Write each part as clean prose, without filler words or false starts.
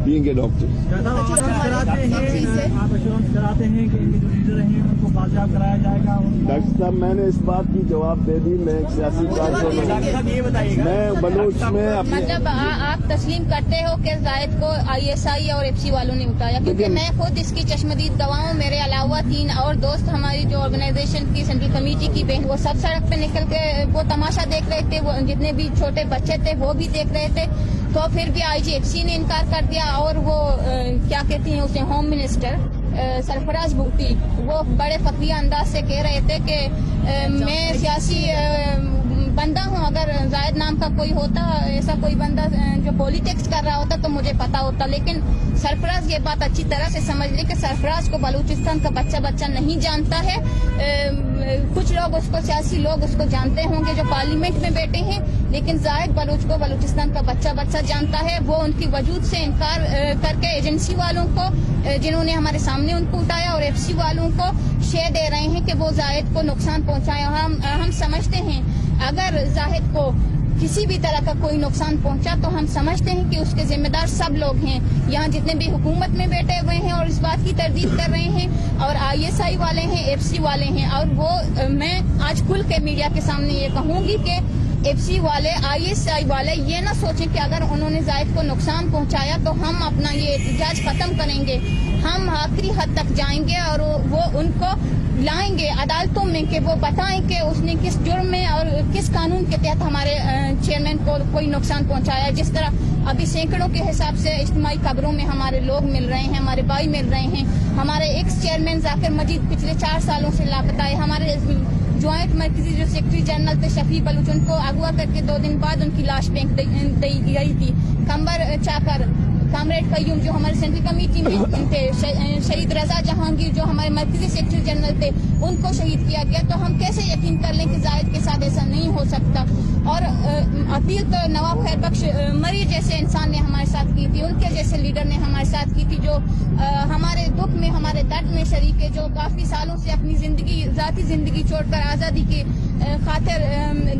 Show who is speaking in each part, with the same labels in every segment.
Speaker 1: being a doctor. Doctor صاحب میں نے اس بات کی جواب دے دی. میں ایک سیاسی کارکن ہوں. میں بلوچ میں
Speaker 2: مطلب آپ تسلیم کرتے ہو کہ زاہد کو ISI اور FP والوں نے اٹھایا؟ کیونکہ میں خود اس کی چشمدید گواہ ہوں. میرے علاوہ 3 اور دوست ہماری جو آرگنائزیشن کی سینٹرل کمیٹی کی بہن، وہ سب سڑک پہ نکل کے وہ تماشا دیکھ رہے تھے. وہ جتنے بھی چھوٹے بچے تھے وہ بھی دیکھ رہے تھے. تو پھر بھی IGFC نے انکار کر دیا. اور وہ کیا کہتی ہیں اسے، ہوم منسٹر سرفراز بھٹی، وہ بڑے فخریہ انداز سے کہہ رہے تھے کہ میں سیاسی بندہ ہوں. اگر زاہد نام کا کوئی ہوتا، ایسا کوئی بندہ جو پولیٹکس کر رہا ہوتا تو مجھے پتا ہوتا. لیکن سرفراز یہ بات اچھی طرح سے سمجھ لی کہ سرفراز کو بلوچستان کا بچہ نہیں جانتا ہے. کچھ لوگ اس کو، سیاسی لوگ اس کو جانتے ہوں گے جو پارلیمنٹ میں بیٹھے ہیں، لیکن زاہد بلوچ کو بلوچستان کا بچہ جانتا ہے. وہ ان کی وجود سے انکار کر کے ایجنسی والوں کو، جنہوں نے ہمارے سامنے ان کو اٹھایا، اور FP والوں کو شے دے رہے ہیں کہ وہ زاہد کو نقصان پہنچایا. ہم سمجھتے ہیں اگر زاہد کو کسی بھی طرح کا کوئی نقصان پہنچا تو ہم سمجھتے ہیں کہ اس کے ذمہ دار سب لوگ ہیں، یہاں جتنے بھی حکومت میں بیٹھے ہوئے ہیں اور اس بات کی تردید کر رہے ہیں، اور ISI والے ہیں، FP والے ہیں. اور وہ میں آج کھل کے میڈیا کے سامنے یہ کہوں گی کہ FP والے، ISI والے یہ نہ سوچیں کہ اگر انہوں نے زاہد کو نقصان پہنچایا تو ہم اپنا یہ احتجاج ختم کریں گے. ہم آخری حد تک جائیں گے اور وہ ان کو لائیں گے عدالتوں میں کہ وہ بتائیں کہ اس نے کس جرم میں اور کس قانون کے تحت ہمارے چیئرمین کو کوئی نقصان پہنچایا. جس طرح ابھی سینکڑوں کے حساب سے اجتماعی قبروں میں ہمارے لوگ مل رہے ہیں، ہمارے بھائی مل رہے ہیں. ہمارے ایکس چیئرمین ذاکر مجید پچھلے 4 سالوں سے لاپتہ ہے. ہمارے جوائنٹ مرکزی جو سیکرٹری جنرل تھے شفیع بلوچ، ان کو اغوا کر کے 2 دن بعد ان کی لاش پھینک دی گئی تھی. کمبر چاکر، کامریڈ قیوم جو ہمارے سینٹرل کمیٹی میں تھے، شہید رضا جہانگیر جو ہمارے مرکزی سیکرٹری جنرل تھے، ان کو شہید کیا گیا. تو ہم کیسے یقین کر لیں کہ زاہد کے ساتھ ایسا نہیں ہو سکتا؟ اور اپیل تو نواب خیر بخش مری جیسے انسان نے ہمارے ساتھ کی تھی، ان کے جیسے لیڈر نے ہمارے ساتھ کی تھی، جو ہمارے دکھ میں، ہمارے درد میں شریک ہے، جو کافی سالوں سے اپنی زندگی، ذاتی زندگی چھوڑ کر آزادی کی خاطر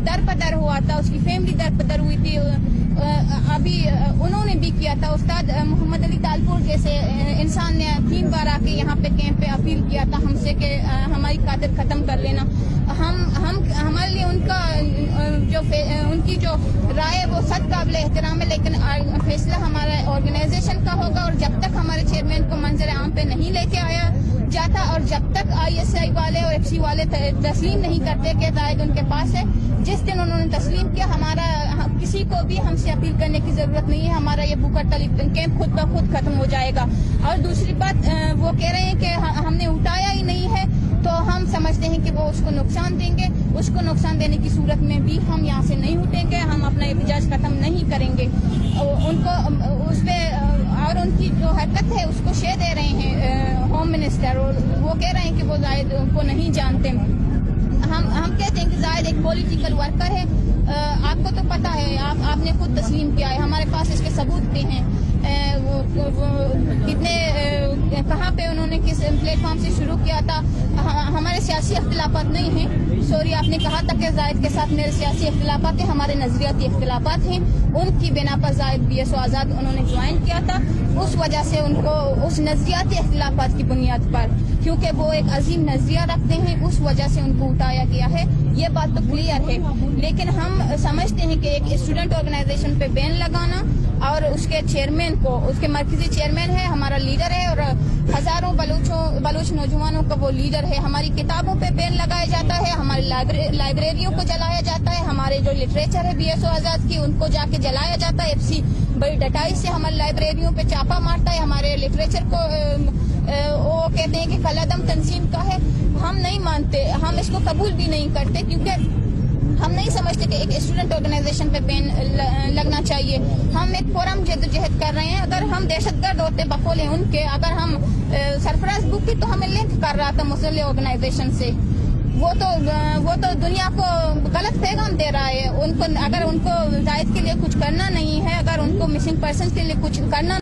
Speaker 2: در پدر ہوا تھا. اس کی فیملی در پدر ہوئی تھی. ابھی انہوں نے بھی کیا تھا. استاد محمد علی تالپور جیسے انسان نے 3 بار آ کے یہاں پہ کیمپ پہ اپیل کیا تھا ہم سے کہ ہماری قاتل ختم کر لینا. ہمارے لیے ان کی جو رائے وہ سب قابل احترام ہے، لیکن فیصلہ ہمارا آرگنائزیشن کا ہوگا. اور جب تک ہمارے چیئرمین کو منظر عام پہ نہیں لے کے آیا جاتا، اور جب تک ISI والے اور FP والے تسلیم نہیں کرتے کہ زاہد ان کے پاس ہے، جس دن انہوں نے تسلیم کیا، ہمارا کسی کو بھی ہم سے اپیل کرنے کی ضرورت نہیں ہے. ہمارا یہ بھوکر طالب کیمپ خود بخود ختم ہو جائے گا. اور دوسری بات، وہ کہہ رہے ہیں کہ ہم نے اٹھایا ہی نہیں ہے، تو ہم سمجھتے ہیں کہ وہ اس کو نقصان دیں گے. اس کو نقصان دینے کی صورت میں بھی ہم یہاں سے نہیں اٹھیں گے. ہم اپنا احتجاج ختم نہیں کریں گے. ان کو اس پہ، اور ان کی جو حرکت ہے اس کو شے دے رہے ہیں ہوم منسٹر، اور وہ کہہ رہے ہیں کہ وہ زاہد کو نہیں جانتے. ہم کہتے ہیں کہ زاہد ایک پولیٹیکل ورکر ہے. آپ کو تو پتا ہے، آپ نے خود تسلیم کیا ہے. ہمارے پاس اس کے ثبوت بھی ہیں. کتنے، کہاں پہ انہوں نے کس پلیٹ فارم سے شروع کیا تھا. ہمارے سیاسی اختلافات نہیں ہیں. سوری، آپ نے کہا تھا کہ زاہد کے ساتھ میرے سیاسی اختلافات ہیں. ہمارے نظریاتی اختلافات ہیں. ان کی بنا پر زاہد BSO آزاد انہوں نے جوائن کیا تھا. اس وجہ سے ان کو اس نظریاتی اختلافات کی بنیاد پر، کیونکہ وہ ایک عظیم نظریہ رکھتے ہیں، اس وجہ سے ان کو اٹھایا گیا ہے. یہ بات تو کلیئر ہے. لیکن ہم سمجھتے ہیں کہ ایک اسٹوڈنٹ آرگنائزیشن پہ بین لگانا، اور اس کے چیئرمین کو، اس کے مرکزی چیئرمین ہے، ہمارا لیڈر ہے، اور ہزاروں بلوچ نوجوانوں کا وہ لیڈر ہے. ہماری کتابوں پہ بین لگایا جاتا ہے، ہماری لائبریریوں کو جلایا جاتا ہے. ہمارے جو لٹریچر ہے BSO آزاد کی، ان کو جا کے جلایا جاتا ہے. FP بڑی ڈٹائی سے ہماری لائبریریوں پہ چاپا مارتا ہے. ہمارے لٹریچر کو وہ کہتے ہیں کہ کالعدم تنظیم کا ہے. ہم نہیں مانتے، ہم اس کو قبول بھی نہیں کرتے، کیونکہ ہم نہیں سمجھتے کہ ایک اسٹوڈنٹ آرگنائزیشن پہ بین لگنا چاہیے. ہم ایک فورم جدوجہد کر رہے ہیں. اگر ہم دہشت گرد ہوتے بقول ان کے، اگر ہم سرفراز بھٹی تو ہمیں لنک کر رہا تھا مسلح آرگنائزیشن سے. وہ تو دنیا کو غلط پیغام دے رہا ہے. اگر ان کو زاہد کے لیے کچھ کرنا نہیں ہے، اگر ان کو مسنگ پرسنز کے لیے کچھ کرنا